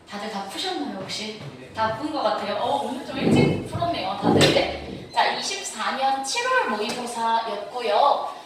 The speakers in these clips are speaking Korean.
다들 다 푸셨나요 혹시? 네. 다 푼 것 같아요. 오늘 좀 일찍 풀었네요 다들. 자, 24년 7월 모의고사였고요.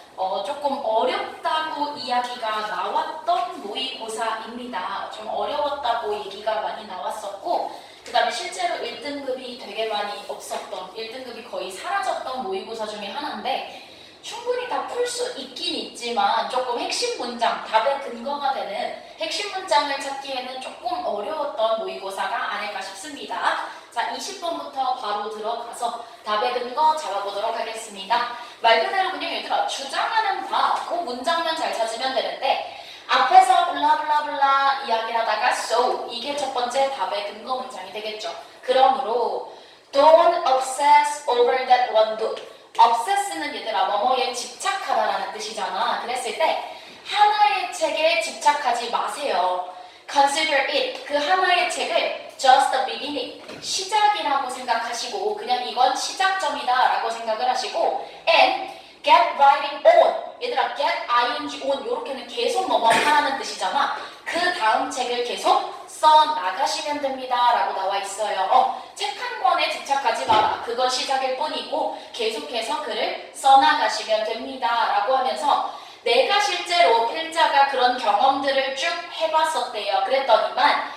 조금 어렵다고 이야기가 나왔던 모의고사입니다. 좀 어려웠다고 얘기가 많이 나왔었고, 그 다음에 실제로 1등급이 되게 많이 없었던, 1등급이 거의 사라졌던 모의고사 중에 하나인데, 충분히 다 풀 수 있긴 있지만 조금 핵심 문장, 답의 근거가 되는 핵심 문장을 찾기에는 조금 어려웠던 모의고사가 아닐까 싶습니다. 자, 20번부터 바로 들어가서 답의 근거 잡아보도록 하겠습니다. 말 그대로 그냥 얘들아, 주장하는 바, 그 문장만 잘 찾으면 되는데, 앞에서 블라블라블라 이야기를 하다가 so, 이게 첫 번째 답의 근거 문장이 되겠죠. 그러므로 don't obsess over that one book. obsess는 얘들아 뭐뭐에 집착하다라는 뜻이잖아. 그랬을 때 하나의 책에 집착하지 마세요. Consider it, 그 하나의 책을 just the beginning, 시작이라고 생각하시고 그냥 이건 시작점이다 라고 생각을 하시고 and get writing on, 얘들아 get ing on 요렇게는 계속 뭐뭐 하라는 뜻이잖아. 그 다음 책을 계속 써 나가시면 됩니다 라고 나와 있어요. 책 한 권에 집착하지 마라. 그건 시작일 뿐이고 계속해서 글을 써 나가시면 됩니다 라고 하면서 내가 실제로 필자가 그런 경험들을 쭉 해봤었대요. 그랬더니만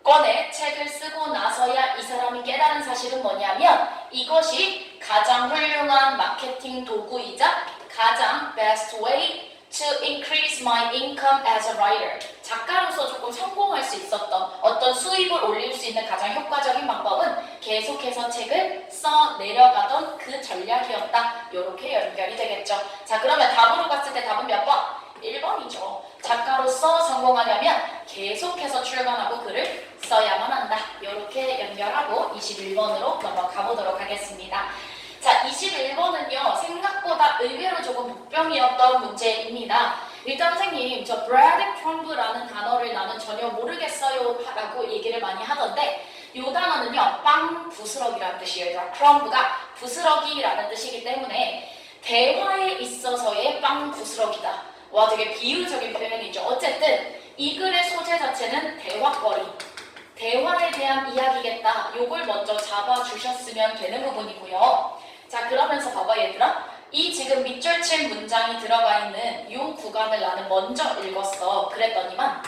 27권의 책을 쓰고 나서야 이 사람이 깨달은 사실은 뭐냐면 이것이 가장 훌륭한 마케팅 도구이자 가장 best way to increase my income as a writer. 작가로서 조금 성공할 수 있었던 어떤 수입을 올릴 수 있는 가장 효과적인 방법은 계속해서 책을 써 내려가던 그 전략이었다. 이렇게 연결이 되겠죠. 자, 그러면 답으로 봤을 때 답은 몇 번? 1번이죠. 작가로서 성공하려면 계속해서 출간하고 글을 써야만 한다. 이렇게 연결하고 21번으로 넘어가 보도록 하겠습니다. 자, 21번은요, 생각보다 의외로 조금 복병이었던 문제입니다. 일단 선생님, 저 breadcrumb라는 단어를 나는 전혀 모르겠어요 라고 얘기를 많이 하던데 이 단어는요, 빵 부스러기라는 뜻이에요. crumb가 부스러기라는 뜻이기 때문에 대화에 있어서의 빵 부스러기다. 와, 되게 비유적인 표현이죠. 어쨌든 이 글의 소재 자체는 대화거리, 대화에 대한 이야기겠다. 요걸 먼저 잡아주셨으면 되는 부분이고요. 자, 그러면서 봐봐 얘들아. 이 지금 밑줄 칠 문장이 들어가 있는 이 구간을 나는 먼저 읽었어. 그랬더니만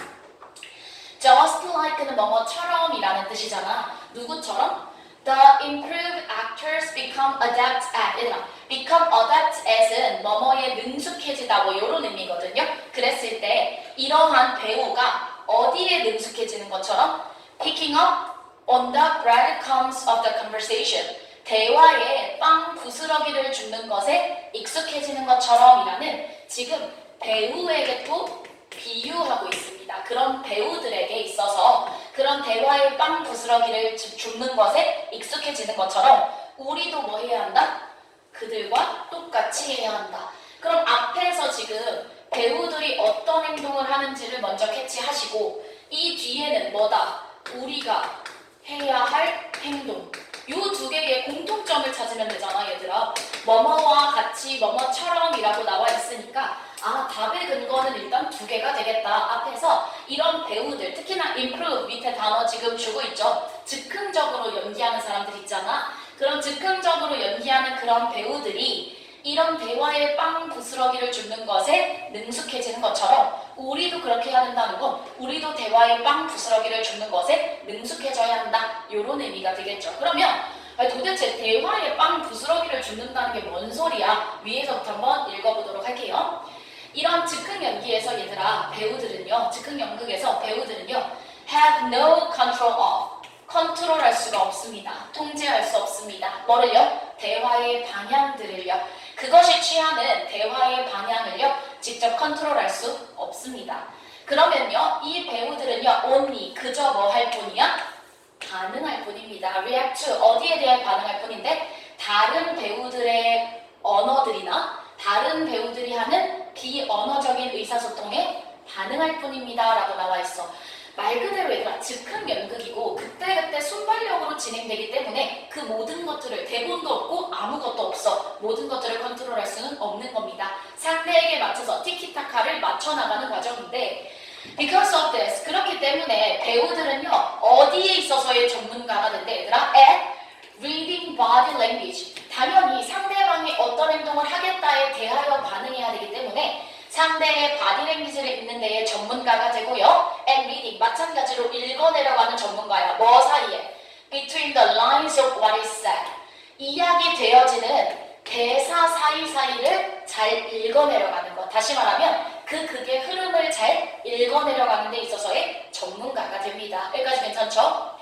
just like는 뭐뭐처럼 이라는 뜻이잖아. 누구처럼? The improved actors become adept at. 얘들아, become adept at은 뭐뭐에 능숙해지다 뭐 이런 의미거든요. 그랬을 때 이러한 배우가 어디에 능숙해지는 것처럼 picking up on the breadcrumbs of the conversation. 대화에 빵 부스러기를 줍는 것에 익숙해지는 것처럼이라는 지금 배우에게 또 비유하고 있습니다. 그런 배우들에게 있어서 그런 대화에 빵 부스러기를 줍는 것에 익숙해지는 것처럼 우리도 뭐 해야 한다? 그들과 똑같이 해야 한다. 그럼 앞에서 지금 배우들이 어떤 행동을 하는지를 먼저 캐치하시고 이 뒤에는 뭐다? 우리가 해야 할 행동. 요 두 개의 공통점을 찾으면 되잖아 얘들아. 뭐뭐와 같이 뭐뭐처럼이라고 나와 있으니까 아, 답의 근거는 일단 두 개가 되겠다. 앞에서 이런 배우들, 특히나 improve 밑에 단어 지금 주고 있죠. 즉흥적으로 연기하는 사람들 있잖아. 그런 즉흥적으로 연기하는 그런 배우들이 이런 대화에 빵 부스러기를 줍는 것에 능숙해지는 것처럼 우리도 그렇게 해야 된다는 건 우리도 대화에 빵 부스러기를 줍는 것에 능숙해져야 한다. 이런 의미가 되겠죠. 그러면 도대체 대화에 빵 부스러기를 줍는다는 게 뭔 소리야? 위에서부터 한번 읽어보도록 할게요. 이런 즉흥 연기에서 얘들아 배우들은요, 즉흥 연극에서 배우들은요 have no control of, 컨트롤할 수가 없습니다. 통제할 수 없습니다. 뭐를요? 대화의 방향들을요. 그것이 취하는 대화의 방향을요 직접 컨트롤할 수 없습니다. 그러면요 이 배우들은요 only 그저 뭐 할 뿐이야? 반응할 뿐입니다. react to 어디에 대해 반응할 뿐인데 다른 배우들의 언어들이나 다른 배우들이 하는 비언어적인 의사소통에 반응할 뿐입니다 라고 나와 있어. 말 그대로 얘들아 즉흥 연극이고 그때그때 순발력으로 진행되기 때문에 그 모든 것들을 대본도 없고 아무것도 없어. 모든 것들을 컨트롤할 수는 없는 겁니다. 상대에게 맞춰서 티키타카를 맞춰나가는 과정인데 Because of this, 그렇기 때문에 배우들은요, 어디에 있어서의 전문가가 된대, 얘들아? At reading body language. 당연히 상대방이 어떤 행동을 하겠다에 대하여 반응해야 되기 때문에 상대의 바디랭귀지를 읽는 데에 전문가가 되고요. And reading, 마찬가지로 읽어내려가는 전문가야. 뭐 사이에? Between the lines of what is said. 이야기 되어지는 대사 사이사이를 잘 읽어내려가는 것. 다시 말하면 그 극의 흐름을 잘 읽어내려가는 데 있어서의 전문가가 됩니다. 여기까지 괜찮죠?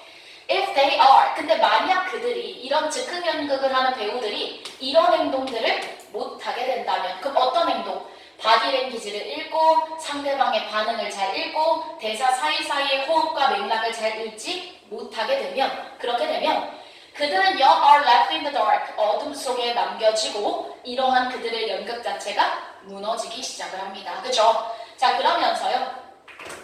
If they are, 근데 만약 그들이 이런 즉흥 연극을 하는 배우들이 이런 행동들을 못하게 된다면 그럼 어떤 행동? 바디랭귀지를 읽고 상대방의 반응을 잘 읽고 대사 사이사이의 호흡과 맥락을 잘 읽지 못하게 되면 그렇게 되면 그들은요 are left in the dark 어둠 속에 남겨지고 이러한 그들의 연극 자체가 무너지기 시작을 합니다. 그죠? 자 그러면서요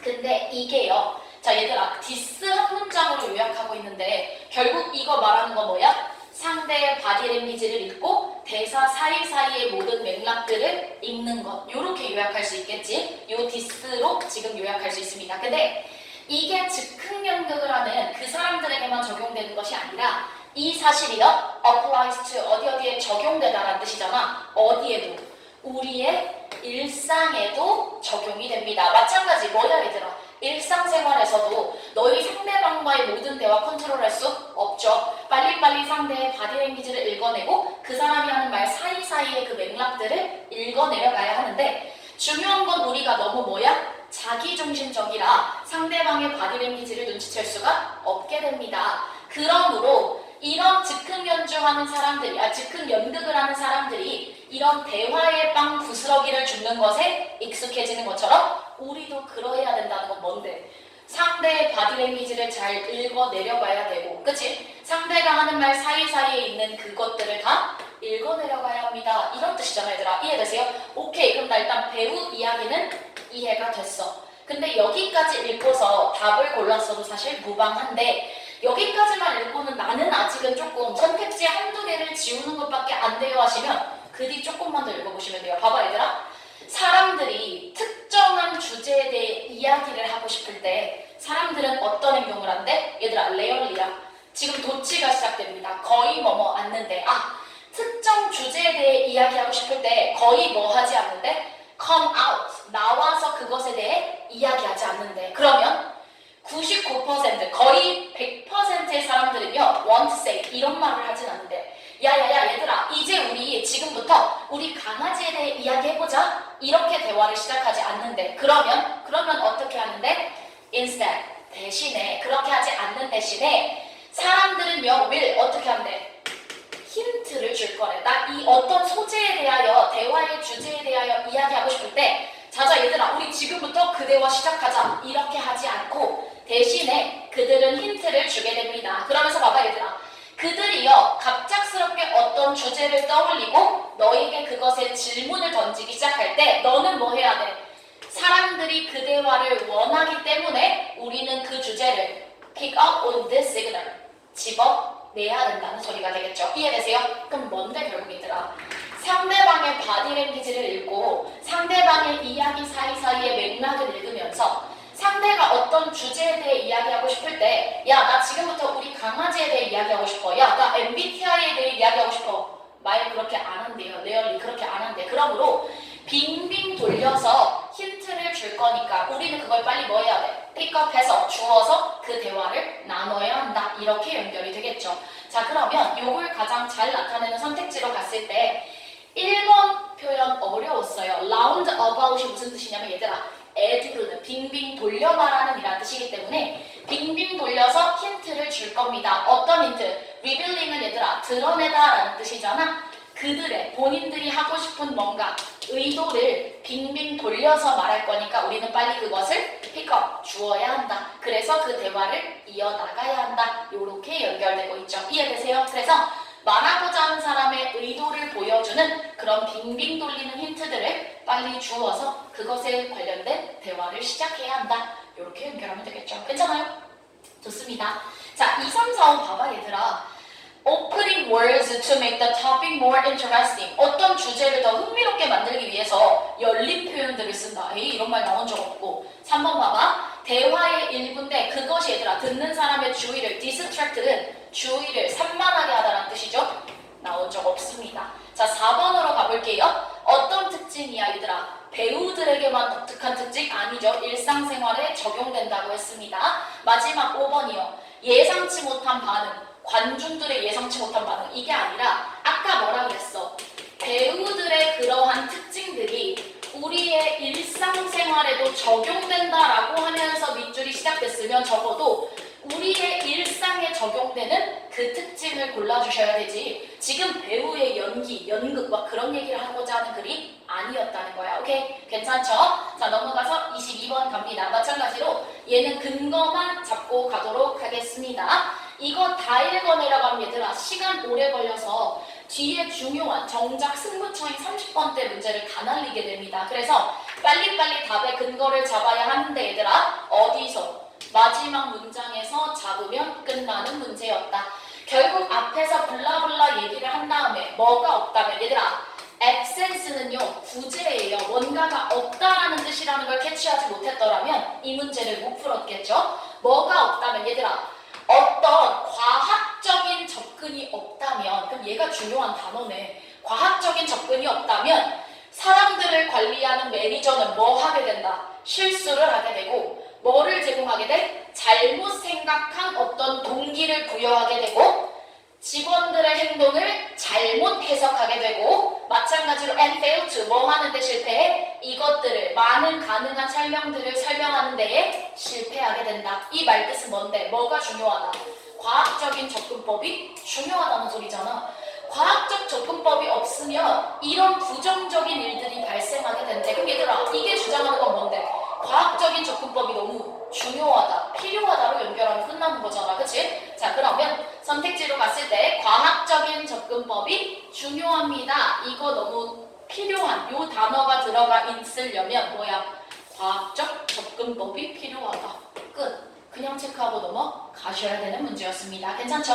근데 이게요 자 얘들아 디스 한 문장으로 요약하고 있는데 결국 이거 말하는 거 뭐야? 상대의 바디랭귀지를 읽고 대사 사이사이의 모든 맥락들을 읽는 것 요렇게 요약할 수 있겠지? 요 디스로 지금 요약할 수 있습니다. 근데 이게 즉흥 연극을 하는 그 사람들에게만 적용되는 것이 아니라 이 사실이요 applies to 어디에 적용되다라는 뜻이잖아. 어디에도 우리의 일상에도 적용이 됩니다. 마찬가지 뭐야 얘들아 일상생활에서도 너희 상대방과의 모든 대화 컨트롤할 수 없죠. 빨리빨리 상대의 바디랭귀지를 읽어내고 그 사람이 하는 말 사이사이의 그 맥락들을 읽어내려가야 하는데 중요한 건 우리가 너무 뭐야? 자기중심적이라 상대방의 바디랭귀지를 눈치챌 수가 없게 됩니다. 그러므로 이런 즉흥 연주하는 사람들이, 즉흥 연극을 하는 사람들이 이런 대화의 빵 부스러기를 줍는 것에 익숙해지는 것처럼 우리도 그러해야 된다는 건 뭔데? 상대의 바디랭귀지를 잘 읽어내려가야 되고 그치? 상대가 하는 말 사이사이에 있는 그것들을 다 읽어내려가야 합니다. 이런 뜻이잖아 얘들아. 이해되세요? 오케이 그럼 나 일단 배우 이야기는 이해가 됐어. 근데 여기까지 읽고서 답을 골랐어도 사실 무방한데 여기까지만 읽고는 나는 아직은 조금 선택지 한두 개를 지우는 것밖에 안 돼요 하시면 그 뒤 조금만 더 읽어보시면 돼요. 봐봐 얘들아. 사람들이 특정한 주제에 대해 이야기를 하고 싶을 때 사람들은 어떤 행동을 한대? 얘들아 레얼리야. 지금 도치가 시작됩니다. 거의 뭐뭐 않는데 특정 주제에 대해 이야기하고 싶을 때 거의 뭐 하지 않는데? come out. 나와서 그것에 대해 이야기하지 않는데 그러면 99% 거의 100%의 사람들은요 want to say 이런 말을 하진 않는데 야야야 얘들아 이제 우리 지금부터 우리 강아지에 대해 이야기해보자 이렇게 대화를 시작하지 않는데 그러면 어떻게 하는데 instead 대신에 그렇게 하지 않는 대신에 사람들은요 will 어떻게 한대 힌트를 줄 거래. 나 이 어떤 소재에 대하여 대화의 주제에 대하여 이야기하고 싶을 때 자자 얘들아 우리 지금부터 그 대화 시작하자 이렇게 하지 않고 대신에 그들은 힌트를 주게 됩니다. 그러면서 봐봐 얘들아 그들이요 갑작스럽게 어떤 주제를 떠올리고 너에게 그것에 질문을 던지기 시작할 때 너는 뭐 해야 돼? 사람들이 그 대화를 원하기 때문에 우리는 그 주제를 pick up on this signal 집어내야 된다는 소리가 되겠죠. 이해되세요? 그럼 뭔데 결국 얘들아 상대방의 바디랭귀지를 읽고 상대방의 이야기 사이사이의 맥락을 읽으면서 상대가 어떤 주제에 대해 이야기하고 싶을 때 야 나 지금부터 우리 강아지에 대해 이야기하고 싶어 야 나 MBTI에 대해 이야기하고 싶어 말 그렇게 안 한대요. 레얼리 그렇게 안 한대. 그러므로 빙빙 돌려서 힌트를 줄 거니까 우리는 그걸 빨리 뭐 해야 돼? 픽업해서 주어서 그 대화를 나눠야 한다. 이렇게 연결이 되겠죠. 자 그러면 요걸 가장 잘 나타내는 선택지로 갔을 때 1번 표현 어려웠어요. round about이 무슨 뜻이냐면 얘들아 에두르는 빙빙 돌려 말하는 이라는 뜻이기 때문에 빙빙 돌려서 힌트를 줄 겁니다. 어떤 힌트? revealing은 얘들아 드러내다 라는 뜻이잖아. 그들의 본인들이 하고 싶은 뭔가 의도를 빙빙 돌려서 말할 거니까 우리는 빨리 그것을 픽업 주어야 한다. 그래서 그 대화를 이어나가야 한다. 요렇게 연결되고 있죠. 이해되세요? 그래서 말하고자 하는 사람의 의도를 보여주는 그런 빙빙 돌리는 힌트들을 빨리 주어서 그것에 관련된 대화를 시작해야 한다. 이렇게 연결하면 되겠죠. 괜찮아요? 좋습니다. 자, 2, 3, 4, 5 봐봐 얘들아. Opening words to make the topic more interesting. 어떤 주제를 더 흥미롭게 만들기 위해서 열린 표현들을 쓴다. 에이 이런 말 나온 적 없고 3번 봐봐. 대화의 일부인데 그것이 얘들아 듣는 사람의 주의를 distract는 주의를 산만하게 하다라는 뜻이죠. 나온 적 없습니다. 자 4번으로 가볼게요. 어떤 특징이야 얘들아? 배우들에게만 독특한 특징 아니죠. 일상생활에 적용된다고 했습니다. 마지막 5번이요. 예상치 못한 반응. 관중들의 예상치 못한 반응. 이게 아니라 아까 뭐라 그랬어? 배우들의 그러한 특징들이 우리의 일상생활에도 적용된다라고 하면서 밑줄이 시작됐으면 적어도 우리의 일상에 적용되는 그 특징을 골라주셔야 되지. 지금 배우의 연기, 연극 그런 얘기를 하고자 하는 글이 아니었다는 거야. 오케이? 괜찮죠? 자 넘어가서 22번 갑니다. 마찬가지로 얘는 근거만 잡고 가도록 하겠습니다. 이거 다 읽어내라고 하면 얘들아 시간 오래 걸려서 뒤에 중요한 정작 승부처인 30번대 문제를 다 날리게 됩니다. 그래서 빨리빨리 답의 근거를 잡아야 하는데 얘들아 어디서? 마지막 문장에서 잡으면 끝나는 문제였다. 결국 앞에서 블라블라 얘기를 한 다음에 뭐가 없다면 얘들아 absence는요 구제예요. 뭔가가 없다라는 뜻이라는 걸 캐치하지 못했더라면 이 문제를 못 풀었겠죠. 뭐가 없다면 얘들아 어떤 과학적인 접근이 없다면 그럼 얘가 중요한 단어네. 과학적인 접근이 없다면 사람들을 관리하는 매니저는 뭐 하게 된다? 실수를 하게 되고 뭐를 제공하게 돼? 잘못 생각한 어떤 동기를 부여하게 되고 직원들의 행동을 잘못 해석하게 되고 마찬가지로 and fail to 뭐 하는데 실패해? 이것들을 많은 가능한 설명들을 설명하는 데에 실패하게 된다. 이 말뜻은 뭔데? 뭐가 중요하다? 과학적인 접근법이 중요하다는 소리잖아. 과학적 접근법이 없으면 이런 부정적인 일들이 발생하게 된대. 그럼 얘들아 이게 주장하는 건 뭔데? 과학적인 접근법이 너무 중요하다, 필요하다로 연결하면 끝나는 거잖아. 그치? 자 그러면 선택지로 갔을 때 과학적인 접근법이 중요합니다. 이거 너무 필요한 요 단어가 들어가 있으려면 뭐야? 과학적 접근법이 필요하다. 끝. 그냥 체크하고 넘어가셔야 되는 문제였습니다. 괜찮죠?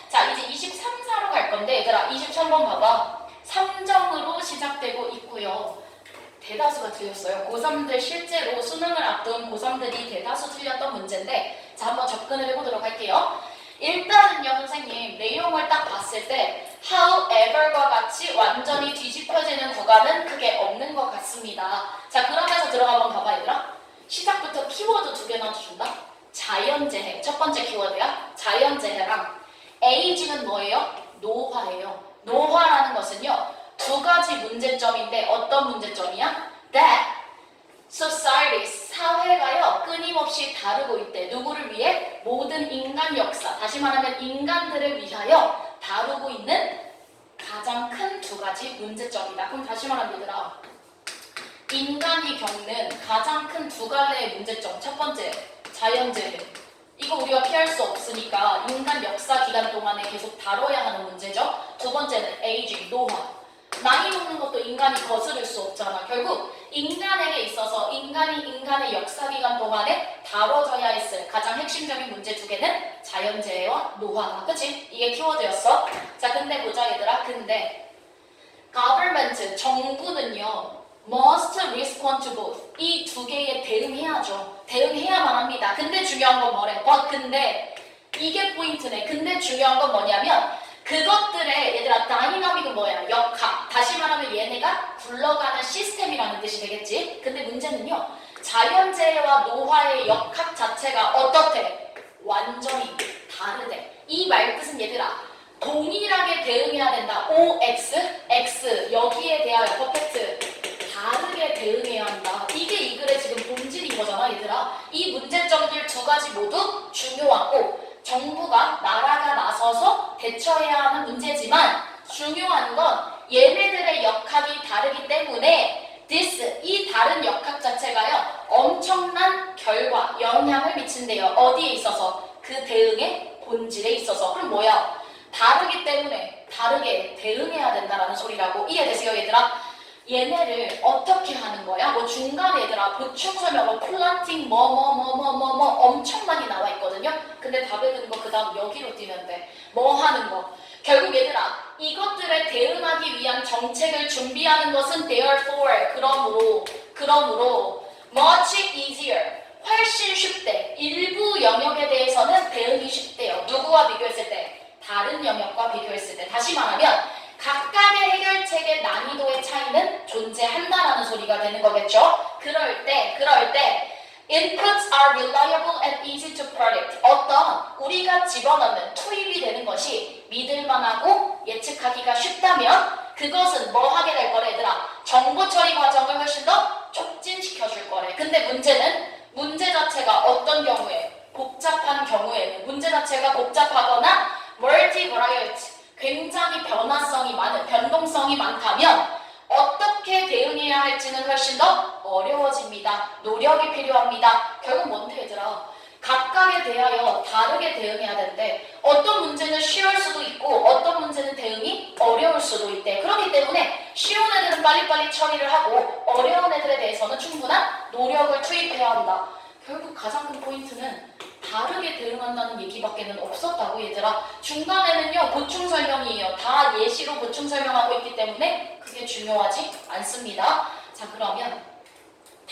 자 이제 23, 4로 갈 건데 얘들아 23번 봐봐. 3정으로 시작되고 있고요. 대다수가 틀렸어요. 고3들 실제로 수능을 앞둔 고3들이 대다수 틀렸던 문제인데 자 한번 접근을 해보도록 할게요. 일단은요 선생님 내용을 딱 봤을 때 however과 같이 완전히 뒤집혀지는 구간은 크게 없는 것 같습니다. 자 그러면서 들어가 한번 봐봐 얘들아. 시작부터 키워드 2개나 준다. 자연재해 첫 번째 키워드야. 자연재해랑 age는 뭐예요? 노화예요. 노화라는 것은요 2가지 문제점인데 어떤 문제점이야? That society, 사회가요 끊임없이 다루고 있대. 누구를 위해? 모든 인간 역사, 다시 말하면 인간들을 위하여 다루고 있는 가장 큰 2가지 문제점이다. 그럼 다시 말하면 얘들아 인간이 겪는 가장 큰 2갈래의 문제점. 첫 번째, 자연재해. 이거 우리가 피할 수 없으니까 인간 역사 기간 동안에 계속 다뤄야 하는 문제죠. 2번째는 aging, 노화. 나이 먹는 것도 인간이 거스를 수 없잖아. 결국 인간에게 있어서 인간의 역사기간 동안에 다뤄져야 했을 가장 핵심적인 문제 2개는 자연재해와 노화다. 그치? 이게 키워드였어. 자 근데 보자 얘들아. 근데 government, 정부는요 must respond to both. 이 2개에 대응해야죠. 대응해야만 합니다. 근데 중요한 건 뭐래? 근데 이게 포인트네. 근데 중요한 건 뭐냐면 그것들의 얘들아 다이나믹은 뭐야? 역학. 다시 말하면 얘네가 굴러가는 시스템이라는 뜻이 되겠지? 근데 문제는요. 자연재해와 노화의 역학 자체가 어떻대? 완전히 다르대. 이 말뜻은 얘들아 동일하게 대응해야 된다. OX, X 여기에 대하여 퍼펙트 다르게 대응해야 한다. 이게 이 글의 지금 본질인 거잖아 얘들아. 이 문제점들 2가지 모두 중요하고 정부가 나라가 나서서 대처해야 하는 문제지만 중요한 건 얘네들의 역학이 다르기 때문에 이 다른 역학 자체가요 엄청난 결과, 영향을 미친대요. 어디에 있어서? 그 대응의 본질에 있어서. 그럼 뭐야? 다르기 때문에 다르게 대응해야 된다라는 소리라고. 이해되세요 얘들아? 얘네를 어떻게 하는 거야? 뭐 중간에 얘들아 보충 설명, 뭐 플란팅, 엄청 많이 나와 있거든요. 근데 답에 드는 거 그 다음 여기로 뛰면 돼. 뭐 하는 거? 결국 얘들아 이것들에 대응하기 위한 정책을 준비하는 것은 therefore 그러므로 much easier 훨씬 쉽대. 일부 영역에 대해서는 대응이 쉽대요. 누구와 비교했을 때? 다른 영역과 비교했을 때. 다시 말하면 각각의 해결책의 난이도의 차이는 존재한다라는 소리가 되는 거겠죠. 그럴 때 inputs are reliable and easy to predict. 어떤 우리가 집어넣는 투입이 되는 것이 믿을만하고 예측하기가 쉽다면 그것은 뭐 하게 될 거래 얘들아? 정보 처리 과정을 훨씬 더 촉진시켜 줄 거래. 근데 문제 자체가 어떤 경우에? 복잡한 경우에는 문제 자체가 복잡하거나 multivariate, 굉장히 변화성이 많은, 변동성이 많다면 어떻게 대응해야 할지는 훨씬 더 어려워집니다. 노력이 필요합니다. 결국 뭔데 얘들아? 각각에 대하여 다르게 대응해야 되는데 어떤 문제는 쉬울 수도 있고 어떤 문제는 대응이 어려울 수도 있대. 그렇기 때문에 쉬운 애들은 빨리빨리 처리를 하고 어려운 애들에 대해서는 충분한 노력을 투입해야 한다. 결국 가장 큰 포인트는 다르게 대응한다는 얘기밖에는 없었다고 얘들아. 중간에는요 보충 설명이에요. 다 예시로 보충 설명하고 있기 때문에 그게 중요하지 않습니다. 자 그러면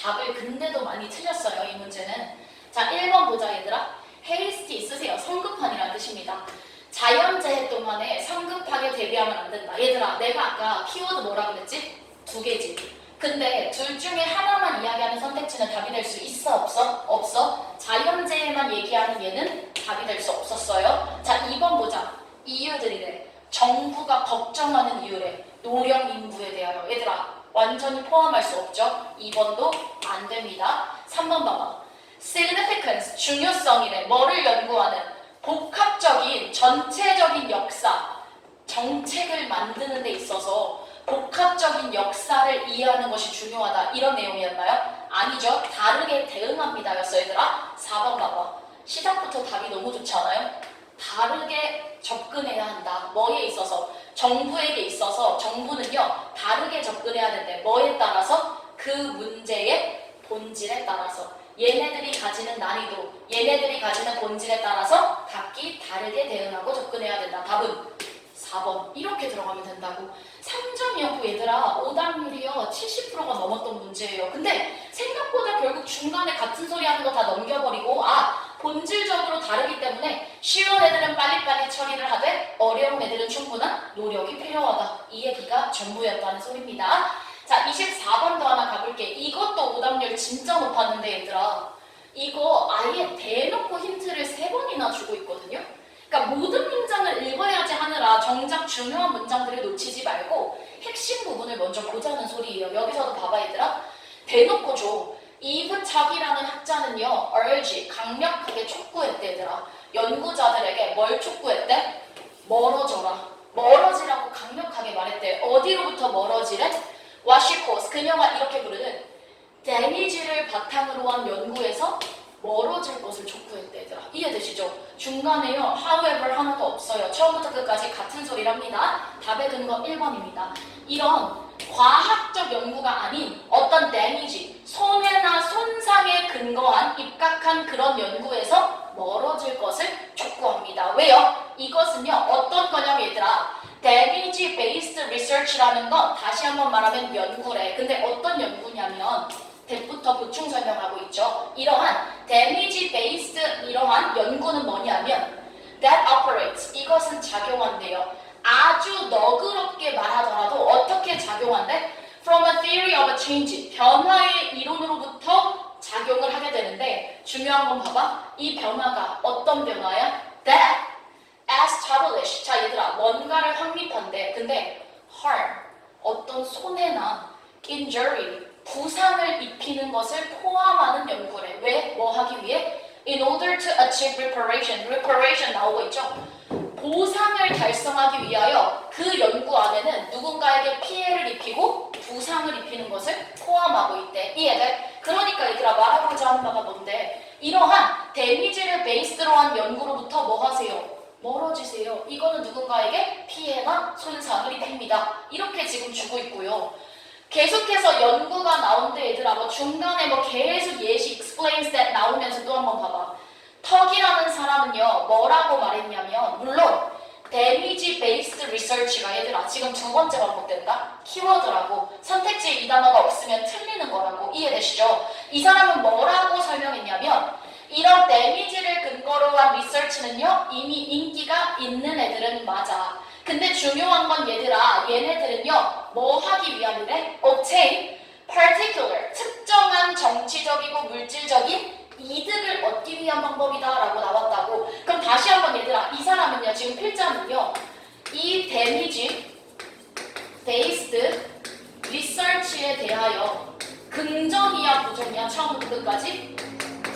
답을 근데도 많이 틀렸어요 이 문제는. 자 1번 보자 얘들아. hasty 쓰세요. 성급한이라는 뜻입니다. 자연재해 동안에 성급하게 대비하면 안 된다. 얘들아 내가 아까 키워드 뭐라 그랬지? 두 개지. 근데 둘 중에 하나만 이야기하는 선택지는 답이 될 수 있어 없어? 없어. 자연재해만 얘기하는 얘는 답이 될 수 없었어요. 자 2번 보자. 이유들이래. 정부가 걱정하는 이유래. 노령 인구에 대하여. 얘들아 완전히 포함할 수 없죠. 2번도 안 됩니다. 3번 봐봐. significance, 중요성이래. 뭐를 연구하는? 복합적인, 전체적인 역사, 정책을 만드는 데 있어서 복합적인 역사를 이해하는 것이 중요하다. 이런 내용이었나요? 아니죠. 다르게 대응합니다. 였어 얘들아. 4번 봐봐. 시작부터 답이 너무 좋지 않아요? 다르게 접근해야 한다. 뭐에 있어서? 정부에게 있어서 정부는요. 다르게 접근해야 되는데 뭐에 따라서? 그 문제의 본질에 따라서. 얘네들이 가지는 난이도, 얘네들이 가지는 본질에 따라서 각기 다르게 대응하고 접근해야 된다. 답은 4번. 이렇게 들어가면 된다고. 3점이었고 얘들아 오답률이요 70%가 넘었던 문제예요. 근데 생각보다 결국 중간에 같은 소리 하는 거 다 넘겨버리고 본질적으로 다르기 때문에 쉬운 애들은 빨리빨리 처리를 하되 어려운 애들은 충분한 노력이 필요하다. 이 얘기가 전부였다는 소리입니다. 자 24번도 하나 가볼게. 이것도 오답률 진짜 높았는데 얘들아 이거 아예 대놓고 힌트를 3번이나 주고 있거든요. 그러니까 모든 문장을 읽어야지 하느라 정작 중요한 문장들을 놓치지 말고 핵심 부분을 먼저 보자는 소리예요. 여기서도 봐봐 얘들아. 대놓고 줘. 이브 척이라는 학자는요. urge, 강력하게 촉구했대 얘들아. 연구자들에게 뭘 촉구했대? 멀어져라. 멀어지라고 강력하게 말했대. 어디로부터 멀어지래? 와시코스, 그녀가 이렇게 부르는 데미지를 바탕으로 한 연구에서 멀어질 것을 촉구했대 얘들아. 이해되시죠? 중간에요 however 하나도 없어요. 처음부터 끝까지 같은 소리랍니다. 답의 근거 1번입니다. 이런 과학적 연구가 아닌 어떤 데미지, 손해나 손상에 근거한 입각한 그런 연구에서 멀어질 것을 촉구합니다. 왜요? 이것은요 어떤 거냐면 얘들아 damage based research라는 건 다시 한번 말하면 연구래. 근데 어떤 연구냐면 대부터 보충 설명하고 있죠. 이러한 damage based 이러한 연구는 뭐냐면 that operates, 이것은 작용한대요. 아주 너그럽게 말하더라도 어떻게 작용한대? From a theory of a change, 변화의 이론으로부터 작용을 하게 되는데 중요한 건 봐봐. 이 변화가 어떤 변화야? That establish, 자 얘들아 뭔가를 확립한대. 근데 harm, 어떤 손해나 injury, 부상을 입히는 것을 포함하는 연구래. 왜? 뭐 하기 위해? In order to achieve reparation. reparation 나오고 있죠? 보상을 달성하기 위하여 그 연구 안에는 누군가에게 피해를 입히고 부상을 입히는 것을 포함하고 있대. 이해돼? 그러니까 얘들아 말하고자 하는 바가 뭔데? 이러한 데미지를 베이스로 한 연구로부터 뭐 하세요? 멀어지세요. 이거는 누군가에게 피해나 손상을 입힙니다. 이렇게 지금 주고 있고요. 계속해서 연구가 나온대 얘들아. 뭐 중간에 뭐 계속 예시 explains that 나오면서 또 한번 봐봐. 턱이라는 사람은요 뭐라고 말했냐면 물론 데미지 베이스드 리서치가 얘들아 지금 두 번째 반복된다. 키워드라고. 선택지에 이 단어가 없으면 틀리는 거라고. 이해되시죠? 이 사람은 뭐라고 설명했냐면 이런 데미지를 근거로 한 리서치는요 이미 인기가 있는 애들은 맞아. 근데 중요한 건 얘들아 얘네들은요 뭐 하기 위함이래? obtain particular 특정한 정치적이고 물질적인 이득을 얻기 위한 방법이다 라고 나왔다고. 그럼 다시 한번 얘들아 이 사람은요 지금 필자는요 이 데미지 베이스드 리서치에 대하여 긍정이야 부정이야 처음부터 끝까지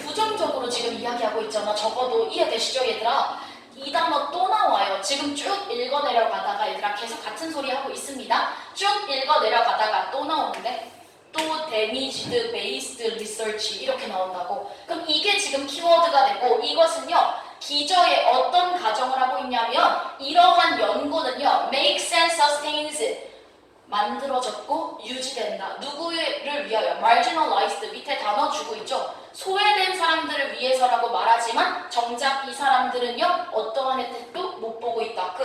부정적으로 지금 이야기하고 있잖아. 적어도 이해되시죠 얘들아? 이 단어 또 나와요. 지금 쭉 읽어 내려가다가 얘들아 계속 같은 소리 하고 있습니다. 쭉 읽어 내려가다가 또 나오는데 또 데미지드 베이스드 리서치 이렇게 나온다고. 그럼 이게 지금 키워드가 되고 이것은요 기저에 어떤 가정을 하고 있냐면 이러한 연구는요 make sense sustains 만들어졌고 유지된다. 누구를 위하여? marginalized 밑에 단어 주고 있죠. 소외된 사람들을 위해서라고 말하지만 정작 이 사람들은요 어떠한 혜택도 못 보고 있다.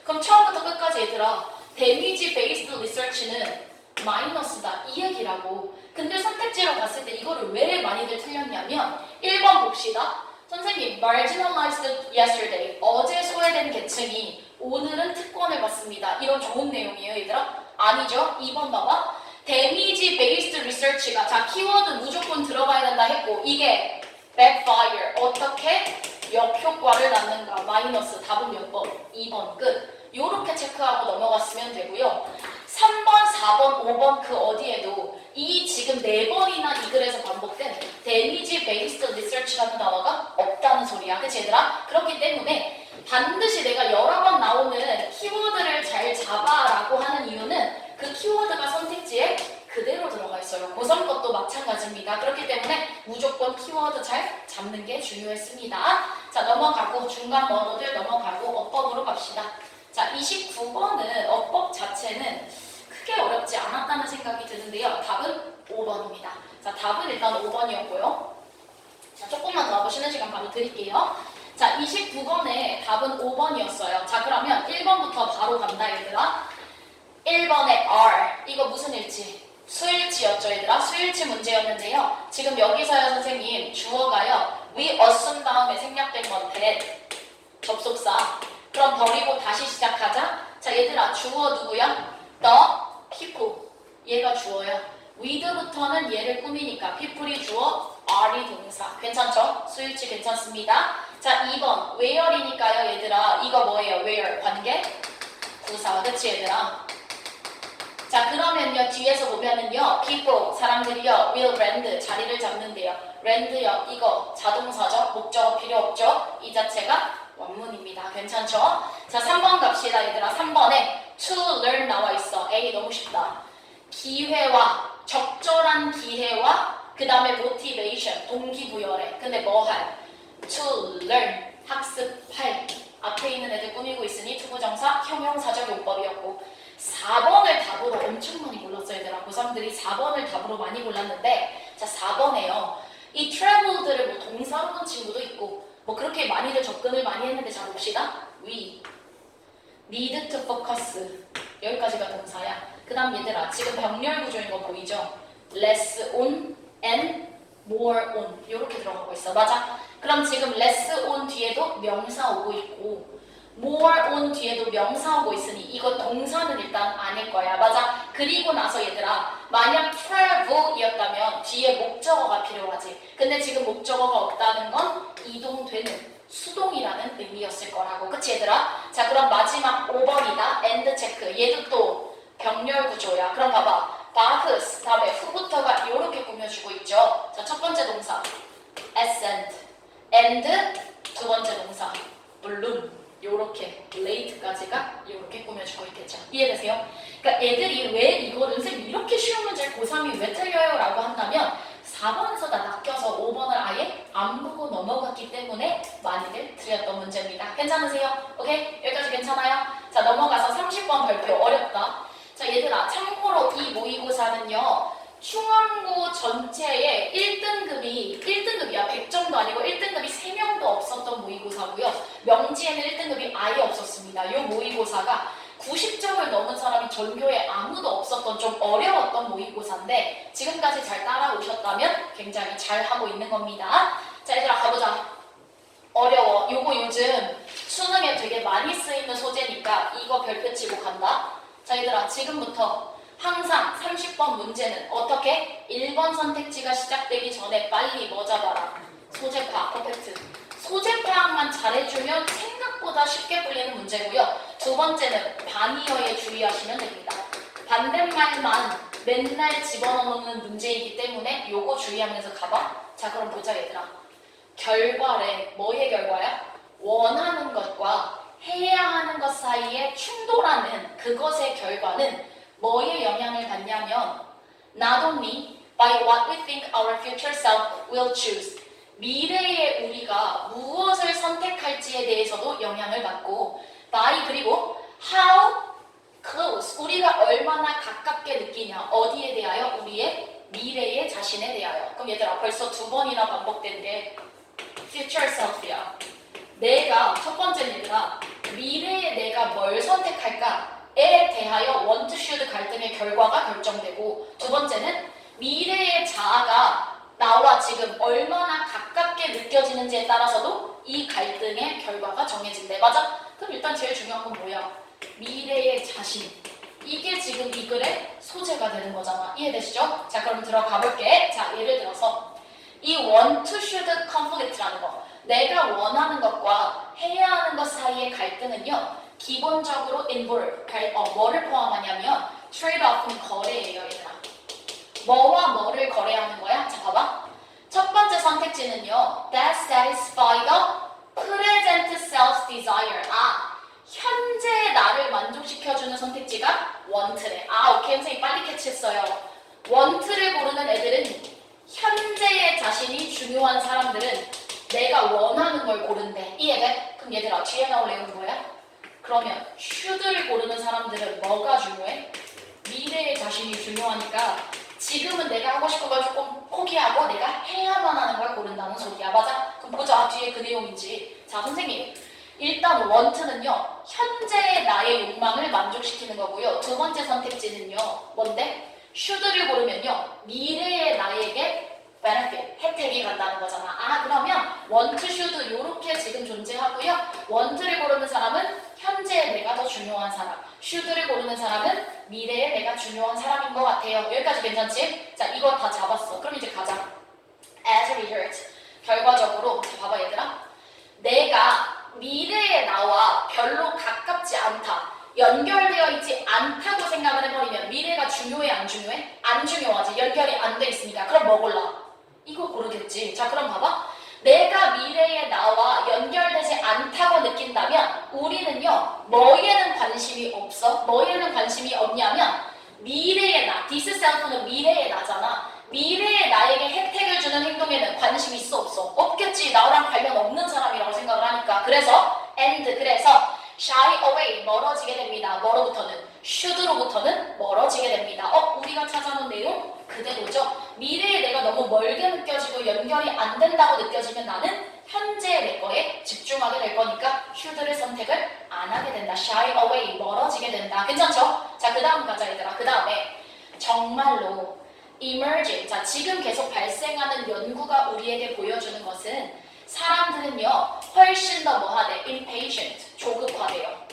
그럼 처음부터 끝까지 얘들아 데미지 베이스드 리서치는 마이너스다 이 얘기라고. 근데 선택지로 봤을 때 이거를 왜 많이들 틀렸냐면 1번 봅시다. 선생님 marginalized yesterday 어제 소외된 계층이 오늘은 특권을 받습니다. 이런 좋은 내용이에요 얘들아? 아니죠. 2번 봐봐. 데미지 베이스드 리서치가 자 키워드 무조건 들어가야 된다 했고 이게 backfire 어떻게 역효과를 낳는가 마이너스. 답은 몇 번? 2번 끝. 요렇게 체크하고 넘어갔으면 되고요. 3번, 4번, 5번 그 어디에도 이 지금 4번이나 이 글에서 반복된 데미지 베이스드 리서치라는 단어가 없다는 소리야. 그치 얘들아? 그렇기 때문에 반드시 내가 여러 번 나오는 키워드를 잘 잡아라고 하는 이유는 그 키워드가 선택지에 그대로 들어가 있어요. 고3 것도 마찬가지입니다. 그렇기 때문에 무조건 키워드 잘 잡는 게 중요했습니다. 자 넘어가고 중간 언어들 넘어가고 어법으로 갑시다. 자 29번은 어법 자체는 크게 어렵지 않았다는 생각이 드는데요. 답은 5번입니다. 자 답은 일단 5번이었고요. 자 조금만 더 하고 쉬는 시간 바로 드릴게요. 자 29번의 답은 5번이었어요. 자 그러면 1번부터 바로 간다 얘들아. 1번의 R 이거 무슨 일치? 수일치였죠 얘들아. 수일치 문제였는데요. 지금 여기서요 선생님 주어가요 we assume 다음에 생략된 건데 접속사. 그럼 버리고 다시 시작하자. 자 얘들아 주어 누구야? the people 얘가 주어야. with부터는 얘를 꾸미니까 people이 주어 are이 동사. 괜찮죠? 수일치 괜찮습니다. 자 2번 where이니까요 얘들아 이거 뭐예요? where 관계 부사. 그치 얘들아? 자 그러면요 뒤에서 보면은요 people 사람들이요 will land 자리를 잡는데요. land요 이거 자동사죠. 목적어 필요 없죠. 이 자체가 원문입니다. 괜찮죠? 자 3번 갑시다 얘들아. 3번에 to learn 나와 있어. A 너무 쉽다. 기회와 적절한 기회와 그 다음에 motivation 동기부여래. 근데 뭐할? to learn 학습할. 앞에 있는 애들 꾸미고 있으니 투부정사 형용사적 용법이었고 4번을 답으로 엄청 많이 골랐어요 얘들아. 고3들이 4번을 답으로 많이 골랐는데 자 4번에요 이 travel들을 뭐 동사로 본 친구도 있고 뭐 그렇게 많이들 접근을 많이 했는데 자 봅시다. we need to focus 여기까지가 동사야. 그 다음 얘들아 지금 병렬 구조인 거 보이죠? less on and more on 이렇게 들어가고 있어. 맞아? 그럼 지금 less on 뒤에도 명사 오고 있고 more on 뒤에도 명사 오고 있으니 이거 동사는 일단 아닐 거야. 맞아? 그리고 나서 얘들아 만약 travel이었다면 뒤에 목적어가 필요하지. 근데 지금 목적어가 없다는 건 이동되는 수동이라는 의미였을 거라고. 그치 얘들아? 자 그럼 마지막 5번이다. end 체크. 얘도 또 병렬 구조야. 그럼 봐봐. 바흐스 다음에 후부터가 이렇게 꾸며주고 있죠. 자 첫 번째 동사 ascend and 두 번째 동사 balloon 요렇게 late까지가 요렇게 꾸며주고 있겠죠. 이해되세요? 그러니까 애들이 왜 이거를 선생님 이렇게 쉬운 문제를 고3이 왜 틀려요? 라고 한다면 4번에서 다 낚여서 5번을 아예 안 보고 넘어갔기 때문에 많이들 틀렸던 문제입니다. 괜찮으세요? 오케이? 여기까지 괜찮아요? 자 넘어가서 30번 발표 어렵다. 자 얘들아 참고로 이 모의고사는요 중앙고 전체에 1등급이야 100점도 아니고 1등급이 3명도 없었던 모의고사고요. 명지에는 1등급이 아예 없었습니다. 있습니다. 이 모의고사가 90점을 넘은 사람이 전교에 아무도 없었던 좀 어려웠던 모의고사인데 지금까지 잘 따라오셨다면 굉장히 잘하고 있는 겁니다. 자, 얘들아 가보자. 어려워. 요거 요즘 수능에 되게 많이 쓰이는 소재니까 이거 별표 치고 간다. 자, 얘들아 지금부터 항상 30번 문제는 어떻게? 1번 선택지가 시작되기 전에 빨리 뭐 잡아라? 소재 파악, 퍼펙트. 소재 파악만 잘해주면 생각보다 쉽게 풀리는 문제고요. 두 번째는 반이어에 주의하시면 됩니다. 반대말만 맨날 집어넣는 문제이기 때문에 요거 주의하면서 가봐. 자, 그럼 보자 얘들아. 결과래. 뭐의 결과야? 원하는 것과 해야 하는 것 사이에 충돌하는 그것의 결과는 뭐에 영향을 받냐면 not only by what we think our future self will choose 미래의 우리가 무엇을 선택할지에 대해서도 영향을 받고 by 그리고 how close 우리가 얼마나 가깝게 느끼냐 어디에 대하여? 우리의 미래의 자신에 대하여. 그럼 얘들아 벌써 두 번이나 반복된 게 future self이야. 내가 첫 번째 얘들아 미래에 내가 뭘 선택할까에 대하여 want, should 갈등의 결과가 결정되고 두 번째는 미래의 자아가 나와 지금 얼마나 가깝게 느껴지는지에 따라서도 이 갈등의 결과가 정해진대. 맞아? 그럼 일단 제일 중요한 건 뭐야? 미래의 자신. 이게 지금 이 글의 소재가 되는 거잖아. 이해되시죠? 자, 그럼 들어가 볼게. 자, 예를 들어서 이 want, should conflict라는 거. 내가 원하는 것과 해야 하는 것 사이의 갈등은요. 기본적으로 involve, 뭐를 포함하냐면 trade-off는 거래예요. 얘들아. 뭐와 뭐를 거래하는 거야? 자, 봐봐. 첫 번째 선택지는요. That satisfy the present self's desire. 현재의 나를 만족시켜주는 선택지가 want래. 오케이. 선생님 빨리 캐치했어요. want를 고르는 애들은 현재의 자신이 중요한 사람들은 내가 원하는 걸 고른대. 이해돼? 그럼 얘들아 뒤에 나올 내용은 뭐야? 그러면 should를 고르는 사람들은 뭐가 중요해? 미래의 자신이 중요하니까 지금은 내가 하고 싶은 걸 조금 포기하고 내가 해야만 하는 걸 고른다는 소리야. 맞아? 그럼 보자 뒤에 그 내용인지. 자, 선생님 일단 want는요 현재의 나의 욕망을 만족시키는 거고요. 두 번째 선택지는요 뭔데? should를 고르면요 미래의 나에게 benefit, 혜택이 간다는 거잖아. 그러면 want, should 이렇게 지금 존재하고요. want를 고르는 사람은 현재의 내가 더 중요한 사람, should를 고르는 사람은 미래의 내가 중요한 사람인 것 같아요. 여기까지 괜찮지? 자, 이거 다 잡았어. 그럼 이제 가자. As a result, 결과적으로 봐봐 얘들아. 내가 미래의 나와 별로 가깝지 않다. 연결되어 있지 않다고 생각을 해버리면 미래가 중요해 안 중요해? 안 중요하지. 연결이 안 돼 있으니까. 그럼 뭐 골라? 이거 고르겠지. 자, 그럼 봐봐. 내가 미래의 나와 연결되지 않다고 느낀다면 우리는요 뭐에는 관심이 없어? 뭐에는 관심이 없냐면 미래의 나, this self는 미래의 나잖아. 미래의 나에게 혜택을 주는 행동에는 관심이 있어 없어? 없겠지. 나랑 관련 없는 사람이라고 생각을 하니까. 그래서 그래서 shy away 멀어지게 됩니다. 뭐로부터는? should로부터는 멀어지게 됩니다. 우리가 찾아놓은 내용 그대로죠. 미래의 내가 너무 멀게 느껴지고 연결이 안 된다고 느껴지면 나는 현재의 내 거에 집중하게 될 거니까 should를 선택을 안 하게 된다. shy away 멀어지게 된다. 괜찮죠? 자, 그 다음 가자 얘들아. 그 다음에 정말로 emerging. 자, 지금 계속 발생하는 연구가 우리에게 보여주는 것은 사람들은요 훨씬 더 뭐하대? impatient, 조급하대요.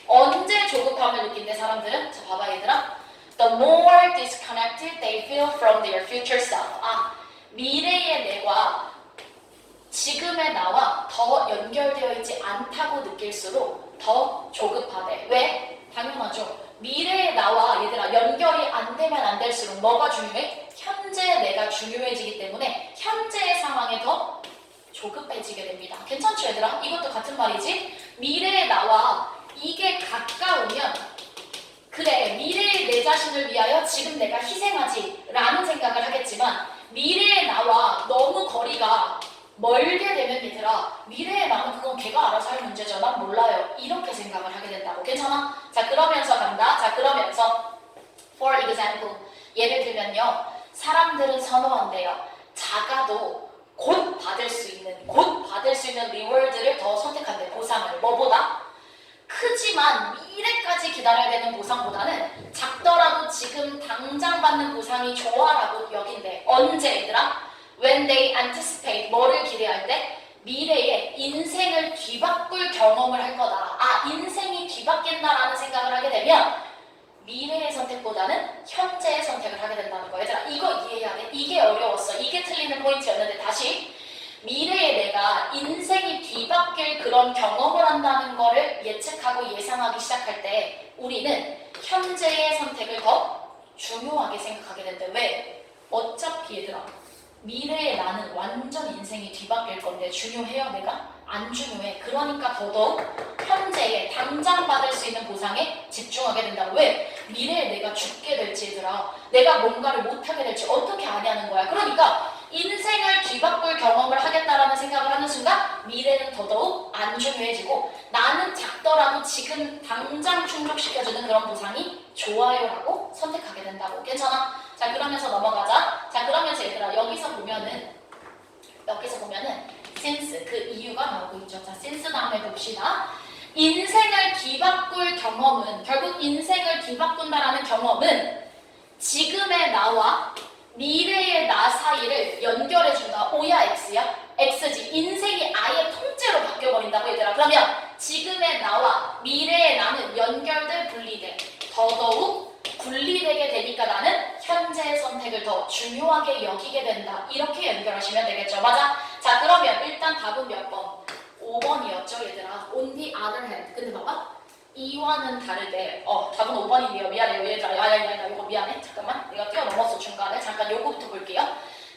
언제 조급함을 느낀대 사람들은? 자, 봐봐 얘들아. The more disconnected they feel from their future self. 미래의 내가 지금의 나와 더 연결되어 있지 않다고 느낄수록 더 조급하대. 왜? 당연하죠. 미래의 나와 얘들아 연결이 안 되면 안 될수록 뭐가 중요해? 현재의 내가 중요해지기 때문에 현재의 상황에 더 조급해지게 됩니다. 괜찮죠 얘들아? 이것도 같은 말이지? 미래의 나와 이게 가까우면 그래 미래의 내 자신을 위하여 지금 내가 희생하지 라는 생각을 하겠지만 미래의 나와 너무 거리가 멀게 되면 얘들아 미래의 나는 그건 걔가 알아서 할 문제죠. 난 몰라요. 이렇게 생각을 하게 된다고. 괜찮아? 자, 그러면서 간다. 자, 그러면서 for example 예를 들면요 사람들은 선호한대요. 작아도 곧 받을 수 있는 reward를 더 선택한대. 보상을. 뭐보다? 크지만 미래까지 기다려야 되는 보상보다는 작더라도 지금 당장 받는 보상이 좋아라고 여긴대. 언제 얘들아? When they anticipate, 뭐를 기대할 때? 미래에 인생을 뒤바꿀 경험을 할 거다. 아, 인생이 뒤바뀐다라는 생각을 하게 되면 미래의 선택보다는 현재의 선택을 하게 된다는 거야. 얘들아, 이거 이해해야 돼. 이게 어려웠어. 이게 틀리는 포인트였는데 다시 미래에 내가 인생이 뒤바뀔 그런 경험을 한다는 거를 예측하고 예상하기 시작할 때 우리는 현재의 선택을 더 중요하게 생각하게 된대. 왜? 어차피 얘들아 미래에 나는 완전 인생이 뒤바뀔 건데 중요해요 내가? 안 중요해. 그러니까 더더욱 현재에 당장 받을 수 있는 보상에 집중하게 된다. 왜? 미래에 내가 죽게 될지 얘들아 내가 뭔가를 못하게 될지 어떻게 아냐는 거야. 그러니까 인생을 뒤바꿀 경험을 하겠다라는 생각을 하는 순간 미래는 더더욱 안 중요해지고 나는 작더라도 지금 당장 충족시켜주는 그런 보상이 좋아요라고 선택하게 된다고. 괜찮아? 자 그러면서 넘어가자. 자 그러면서 얘들아 여기서 보면은 since 그 이유가 나오고 있죠. 자 since 다음에 봅시다. 인생을 뒤바꿀 경험은 결국 인생을 뒤바꾼다라는 경험은 지금의 나와 미래의 나 사이를 연결해준다. O야 X야? X지. 인생이 아예 통째로 바뀌어버린다고 얘들아. 그러면 지금의 나와 미래의 나는 연결돼 분리돼. 더더욱 분리되게 되니까 나는 현재의 선택을 더 중요하게 여기게 된다. 이렇게 연결하시면 되겠죠. 맞아? 자 그러면 일단 답은 몇 번? 5번이었죠 얘들아. On the other hand. 근데 봐봐. 이와는 다르대. 답은 5번이네요. 미안해요. 얘들아. 야, 이거 미안해. 잠깐만. 내가 뛰어넘었어, 중간에. 잠깐 요거부터 볼게요.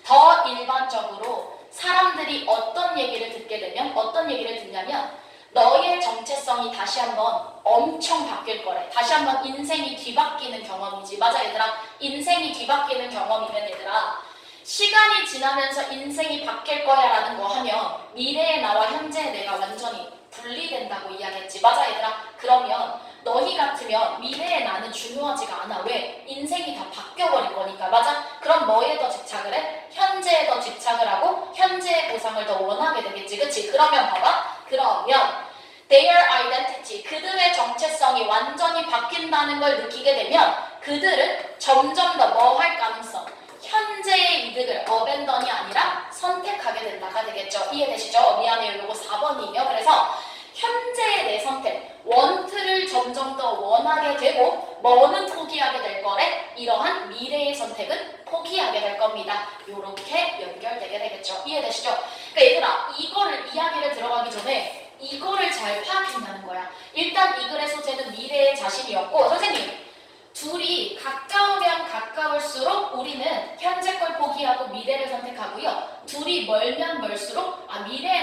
더 일반적으로 사람들이 어떤 얘기를 듣냐면 너의 정체성이 다시 한번 엄청 바뀔 거래. 다시 한번 인생이 뒤바뀌는 경험이지. 맞아, 얘들아. 인생이 뒤바뀌는 경험이면 얘들아. 시간이 지나면서 인생이 바뀔 거야 라는 거 하면 미래의 나와 현재의 내가 완전히 분리된다고 이야기했지. 맞아 얘들아. 그러면 너희 같으면 미래의 나는 중요하지가 않아. 왜? 인생이 다 바뀌어버릴 거니까. 맞아? 그럼 뭐에 더 집착을 해? 현재에 더 집착을 하고 현재의 보상을 더 원하게 되겠지. 그치? 그러면 봐봐. 그러면 their identity, 그들의 정체성이 완전히 바뀐다는 걸 느끼게 되면 그들은 점점 더 뭐 할 가능성? 현재의 이득을 어벤던이 아니라 선택하게 된다가 되겠죠. 이해되시죠? 미안해요. 요거 4번이에요. 그래서 현재의 내 선택, 원트를 점점 더 원하게 되고 뭐는 포기하게 될 거래? 이러한 미래의 선택은 포기하게 될 겁니다. 요렇게 연결되게 되겠죠. 이해되시죠? 그러니까 얘들아 이거를 이야기를 들어가기 전에 이거를 잘 파악한다는 거야. 일단 이 글의 소재는 미래의 자신이었고 선생님 둘이 가까우면 가까울수록 우리는 현재 걸 포기하고 미래를 선택하고요. 둘이 멀면 멀수록 미래의